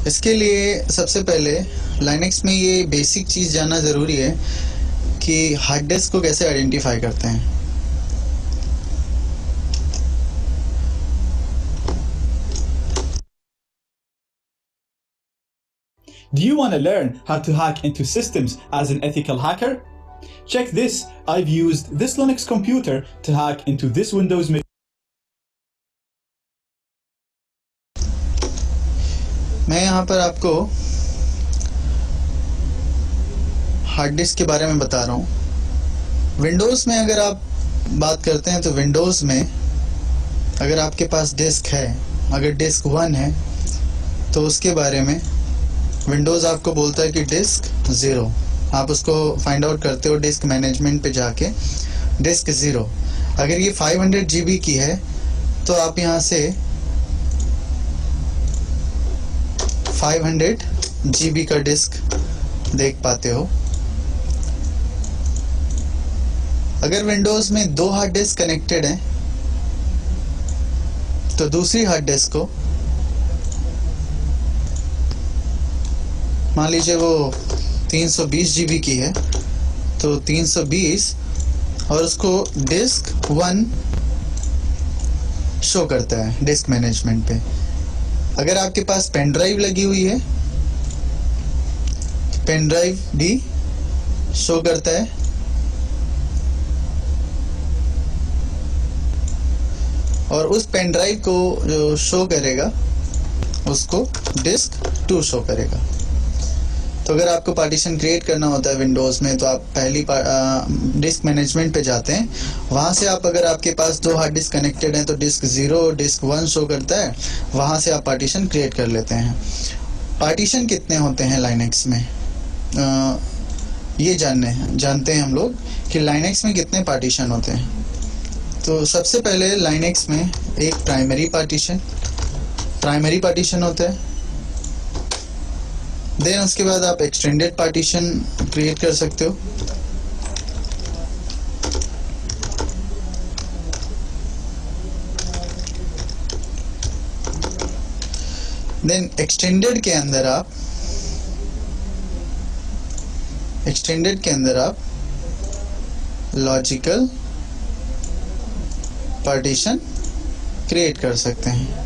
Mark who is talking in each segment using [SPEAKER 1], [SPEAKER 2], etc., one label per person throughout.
[SPEAKER 1] इसके लिए सबसे पहले लाइनक्स में ये बेसिक चीज़ जानना ज़रूरी है कि हार्ड डिस्क को कैसे आइडेंटिफाई करते हैं।
[SPEAKER 2] Do you want to learn how to hack into systems as an ethical hacker? Check this. I've used this Linux computer to hack into this Windows machine.
[SPEAKER 1] मैं यहाँ पर आपको हार्ड डिस्क के बारे में बता रहा हूँ। विंडोज़ में अगर आप बात करते हैं तो विंडोज़ में अगर आपके पास डिस्क है, अगर डिस्क 1 है तो उसके बारे में विंडोज़ आपको बोलता है कि डिस्क 0। आप उसको फाइंड आउट करते हो डिस्क मैनेजमेंट पे जाके, डिस्क 0। अगर ये 500 GB की है तो आप यहाँ से 500 GB का डिस्क देख पाते हो। अगर विंडोज़ में 2 हार्ड डिस्क कनेक्टेड हैं तो दूसरी हार्ड डिस्क को मान लीजिए वो 320 GB की है तो 320 और उसको डिस्क 1 शो करता है डिस्क मैनेजमेंट पे। अगर आपके पास पेन ड्राइव लगी हुई है, पेन ड्राइव भी शो करता है। और उस पेन ड्राइव को जो शो करेगा उसको डिस्क 2 शो करेगा। तो अगर आपको पार्टीशन क्रिएट करना होता है विंडोज़ में तो आप पहली डिस्क मैनेजमेंट पे जाते हैं। वहाँ से आप, अगर आपके पास 2 हार्ड डिस्क कनेक्टेड हैं तो डिस्क 0 और डिस्क 1 शो करता है, वहाँ से आप पार्टीशन क्रिएट कर लेते हैं। पार्टीशन कितने होते हैं लाइनक्स में, ये जानते हैं हम लोग कि लाइनक्स में कितने पार्टीशन होते हैं। तो सबसे पहले लाइनक्स में एक प्राइमरी पार्टीशन होता है। देन उसके बाद आप एक्सटेंडेड पार्टीशन क्रिएट कर सकते हो। देन एक्सटेंडेड के अंदर आप लॉजिकल पार्टीशन क्रिएट कर सकते हैं।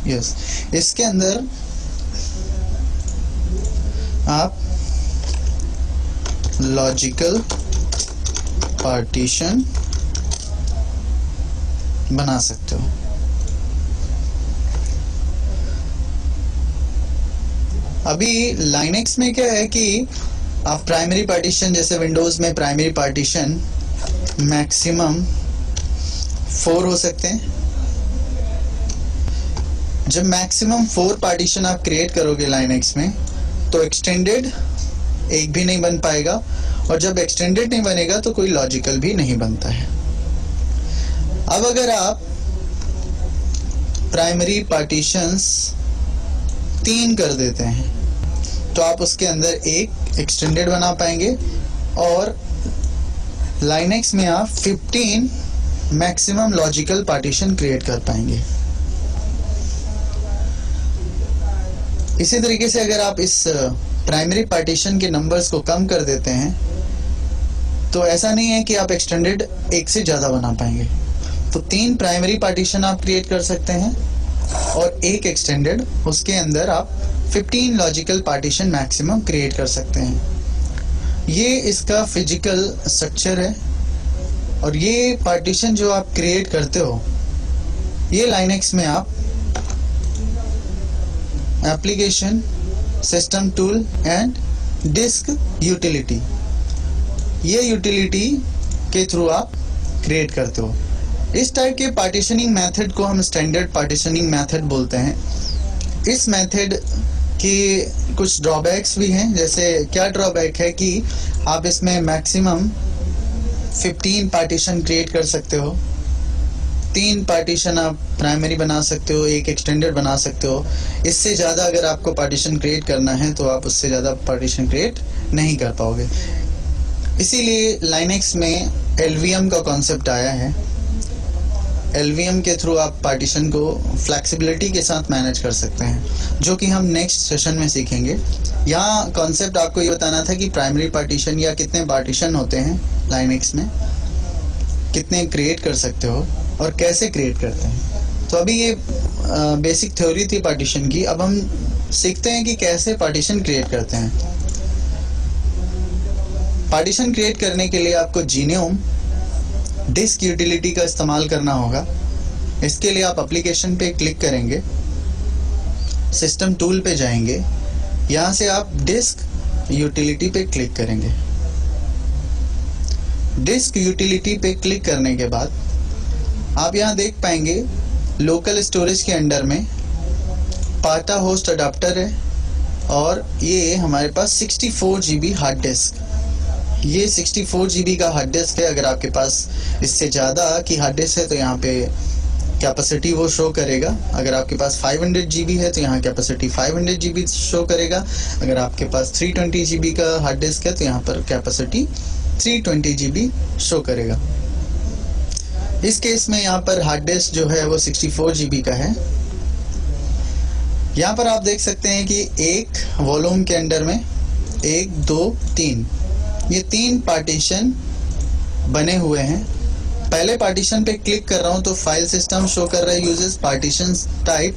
[SPEAKER 1] यस, इसके अंदर आप लॉजिकल पार्टीशन बना सकते हो। अभी लाइनक्स में क्या है कि आप प्राइमरी पार्टीशन, जैसे विंडोज़ में प्राइमरी पार्टीशन मैक्सिमम 4 हो सकते हैं। जब मैक्सिमम 4 पार्टीशन आप क्रिएट करोगे लाइनक्स में तो एक्सटेंडेड एक भी नहीं बन पाएगा, और जब एक्सटेंडेड नहीं बनेगा तो कोई लॉजिकल भी नहीं बनता है। अब अगर आप प्राइमरी पार्टीशंस 3 कर देते हैं तो आप उसके अंदर एक एक्सटेंडेड बना पाएंगे और लाइनक्स में आप 15 मैक्सिमम लॉजिकल पार्टीशन क्रिएट कर पाएंगे। इसी तरीके से अगर आप इस प्राइमरी पार्टीशन के नंबर्स को कम कर देते हैं तो ऐसा नहीं है कि आप एक्सटेंडेड एक से ज़्यादा बना पाएंगे। तो 3 प्राइमरी पार्टीशन आप क्रिएट कर सकते हैं और एक एक्सटेंडेड, उसके अंदर आप 15 लॉजिकल पार्टीशन मैक्सिमम क्रिएट कर सकते हैं। ये इसका फिजिकल स्ट्रक्चर है। और ये पार्टीशन जो आप क्रिएट करते हो ये लाइनक्स में आप application, system tool and disk utility, ये यूटिलिटी के थ्रू आप क्रिएट करते हो। इस टाइप के पार्टीशनिंग मेथड को हम स्टैंडर्ड पार्टीशनिंग मेथड बोलते हैं। इस मेथड की कुछ ड्रॉबैक्स भी हैं। जैसे क्या ड्रॉबैक है कि आप इसमें मैक्सिमम 15 पार्टीशन क्रिएट कर सकते हो। 3 पार्टीशन आप प्राइमरी बना सकते हो, 1 एक्सटेंडेड बना सकते हो। इससे ज़्यादा अगर आपको पार्टीशन क्रिएट करना है तो आप उससे ज़्यादा पार्टीशन क्रिएट नहीं कर पाओगे। इसीलिए लाइनेक्स में LVM का कॉन्सेप्ट आया है। LVM के थ्रू आप पार्टीशन को फ्लेक्सिबिलिटी के साथ मैनेज कर सकते हैं, जो कि हम नेक्स्ट सेशन में सीखेंगे। यहाँ कॉन्सेप्ट आपको ये बताना था कि प्राइमरी पार्टीशन या कितने पार्टीशन होते हैं लाइनेक्स में, कितने क्रिएट कर सकते हो और कैसे क्रिएट करते हैं। तो अभी ये बेसिक थ्योरी थी पार्टीशन की। अब हम सीखते हैं कि कैसे पार्टीशन क्रिएट करते हैं। पार्टीशन क्रिएट करने के लिए आपको जीनोम डिस्क यूटिलिटी का इस्तेमाल करना होगा। इसके लिए आप एप्लीकेशन पे क्लिक करेंगे, सिस्टम टूल पे जाएंगे, यहाँ से आप डिस्क यूटिलिटी पे क्लिक करेंगे। डिस्क यूटिलिटी पे क्लिक करने के बाद आप यहाँ देख पाएंगे लोकल स्टोरेज के अंडर में पाटा होस्ट अडाप्टर है और ये हमारे पास 64 GB हार्ड डिस्क, ये 64 GB का हार्ड डिस्क है। अगर आपके पास इससे ज़्यादा की हार्ड डिस्क है तो यहाँ पे कैपेसिटी वो शो करेगा। अगर आपके पास 500 GB है तो यहाँ कैपेसिटी 500 GB शो करेगा। अगर आपके पास 320 GB का हार्ड डिस्क है तो यहाँ पर कैपेसिटी 320 GB शो करेगा। इस केस में यहाँ पर हार्ड डिस्क जो है वो 64 GB का है। यहाँ पर आप देख सकते हैं कि एक वॉल्यूम के अंडर में 1 2 3 ये 3 पार्टीशन बने हुए हैं। पहले पार्टीशन पे क्लिक कर रहा हूँ तो फाइल सिस्टम शो कर रहा है यूजेस पार्टीशन टाइप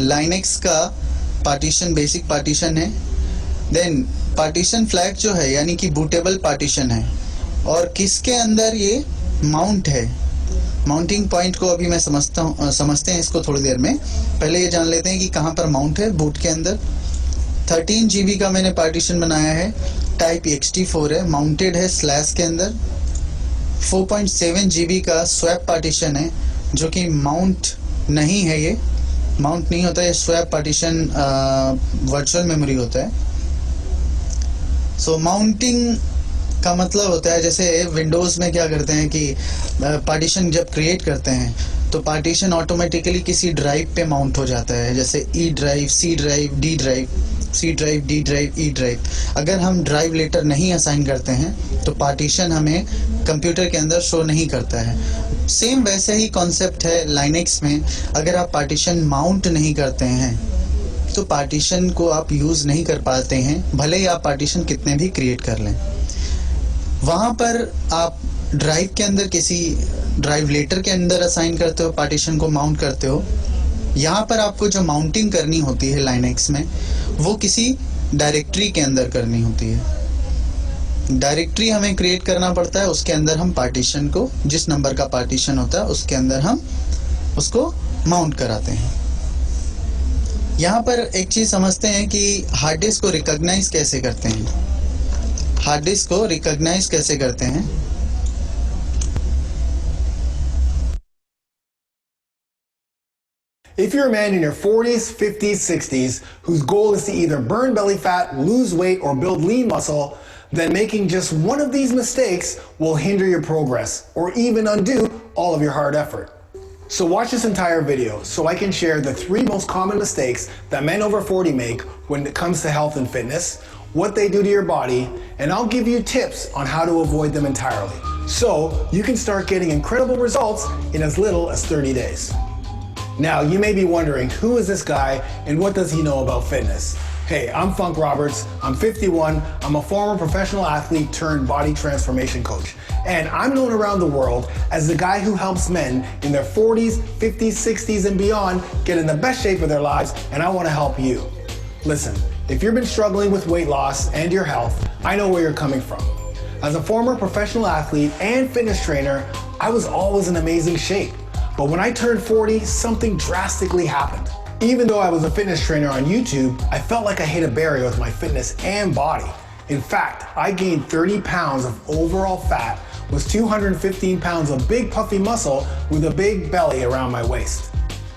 [SPEAKER 1] लाइनेक्स का पार्टीशन बेसिक पार्टीशन है। देन पार्टीशन फ्लैग जो है यानी कि बूटेबल पार्टीशन है और किसके अंदर ये माउंट है। माउंटिंग पॉइंट को अभी मैं समझते हैं इसको थोड़ी देर में। पहले ये जान लेते हैं कि कहाँ पर माउंट है बूट के अंदर। 13 GB का मैंने पार्टीशन बनाया है, टाइप ext4 है, माउंटेड है स्लैश के अंदर। 4.7 GB का स्वैप पार्टीशन है जो कि माउंट नहीं है, ये माउंट नहीं होता है। स्वैप पार्टीशन वर्चुअल मेमोरी होता है। सो माउंटिंग का मतलब होता है जैसे विंडोज़ में क्या करते हैं कि पार्टीशन जब क्रिएट करते हैं तो पार्टीशन ऑटोमेटिकली किसी ड्राइव पे माउंट हो जाता है, जैसे E drive, C drive, D drive, C drive, D drive, E drive. अगर हम ड्राइव लेटर नहीं असाइन करते हैं तो पार्टीशन हमें कंप्यूटर के अंदर शो नहीं करता है। सेम वैसे ही कॉन्सेप्ट है लाइनेक्स में। अगर आप पार्टीशन माउंट नहीं करते हैं तो पार्टीशन को आप यूज़ नहीं कर पाते हैं, भले ही आप पार्टीशन कितने भी क्रिएट कर लें। वहाँ पर आप ड्राइव के अंदर किसी ड्राइव लेटर के अंदर असाइन करते हो, पार्टीशन को माउंट करते हो। यहाँ पर आपको जो माउंटिंग करनी होती है लाइनेक्स में वो किसी डायरेक्टरी के अंदर करनी होती है। डायरेक्टरी हमें क्रिएट करना पड़ता है, उसके अंदर हम पार्टीशन को, जिस नंबर का पार्टीशन होता है उसके अंदर हम उसको माउंट कराते हैं। यहाँ पर एक चीज़ समझते हैं कि हार्ड डिस्क को रिकॉग्नाइज कैसे करते हैं। हार्ड डिस्क को रिकॉग्नाइज कैसे करते हैं।
[SPEAKER 3] If you're a man in your 40s, 50s, 60s whose goal is to either burn belly fat, lose weight, or build lean muscle, then making just one of these mistakes will hinder your progress or even undo all of your hard effort. So watch this entire video so I can share the 3 most common mistakes that men over 40 make when it comes to health and fitness, what they do to your body, and I'll give you tips on how to avoid them entirely. So you can start getting incredible results in as little as 30 days. Now, you may be wondering, who is this guy and what does he know about fitness? Hey, I'm Funk Roberts, I'm 51, I'm a former professional athlete turned body transformation coach. And I'm known around the world as the guy who helps men in their 40s, 50s, 60s, and beyond get in the best shape of their lives, and I want to help you. Listen, if you've been struggling with weight loss and your health, I know where you're coming from. As a former professional athlete and fitness trainer, I was always in amazing shape. But when I turned 40, something drastically happened. Even though I was a fitness trainer on YouTube, I felt like I hit a barrier with my fitness and body. In fact, I gained 30 pounds of overall fat, with 215 pounds of big puffy muscle with a big belly around my waist.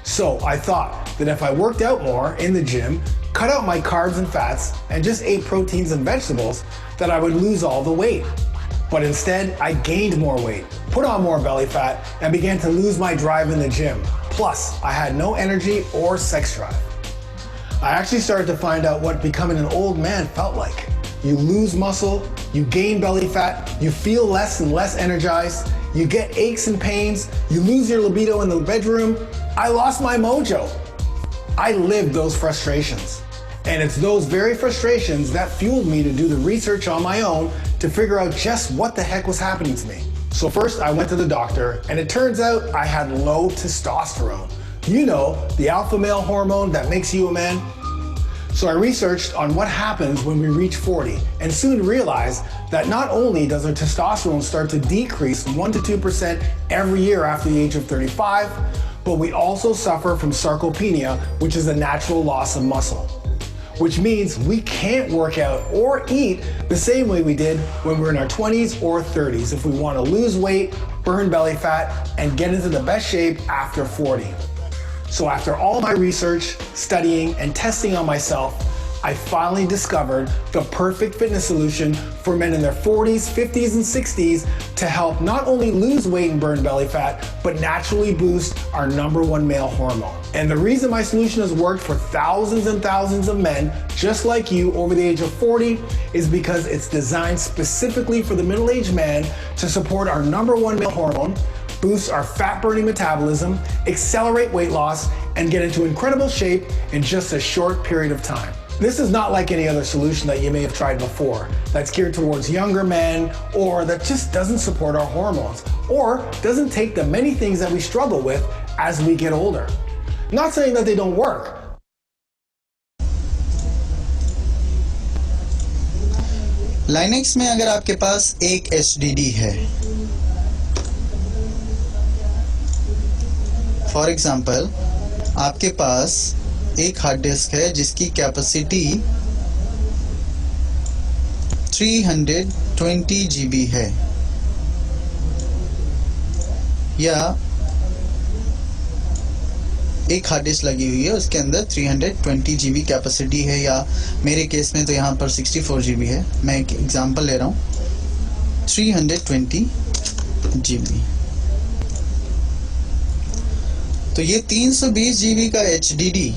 [SPEAKER 3] So I thought that if I worked out more in the gym, cut out my carbs and fats, and just ate proteins and vegetables, that I would lose all the weight. But instead, I gained more weight, put on more belly fat, and began to lose my drive in the gym. Plus, I had no energy or sex drive. I actually started to find out what becoming an old man felt like. You lose muscle, you gain belly fat, you feel less and less energized, you get aches and pains, you lose your libido in the bedroom. I lost my mojo. I lived those frustrations. And it's those very frustrations that fueled me to do the research on my own to figure out just what the heck was happening to me. So first I went to the doctor, and it turns out I had low testosterone. You know, the alpha male hormone that makes you a man. So I researched on what happens when we reach 40 and soon realized that not only does our testosterone start to decrease 1 to 2% every year after the age of 35, but we also suffer from sarcopenia, which is a natural loss of muscle. Which means we can't work out or eat the same way we did when we're in our 20s or 30s if we want to lose weight, burn belly fat, and get into the best shape after 40. So after all my research, studying, and testing on myself, I finally discovered the perfect fitness solution for men in their 40s, 50s, and 60s to help not only lose weight and burn belly fat, but naturally boost our #1 male hormone. And the reason my solution has worked for thousands and thousands of men just like you over the age of 40 is because it's designed specifically for the middle-aged man to support our #1 male hormone, boost our fat-burning metabolism, accelerate weight loss, and get into incredible shape in just a short period of time. This is not like any other solution that you may have tried before that's geared towards younger men or that just doesn't support our hormones or doesn't take the many things that we struggle with as we get older. Not saying that they don't work.
[SPEAKER 1] Linux में अगर आपके पास एक HDD है, for example आपके पास एक hard disk है जिसकी capacity 320 GB है, या एक हार्ड डिस्क लगी हुई है उसके अंदर 320 GB कैपेसिटी है, या मेरे केस में तो यहाँ पर 64 GB है, मैं एक एग्जांपल ले रहा हूँ, 320 GB। तो ये 320 GB का HDD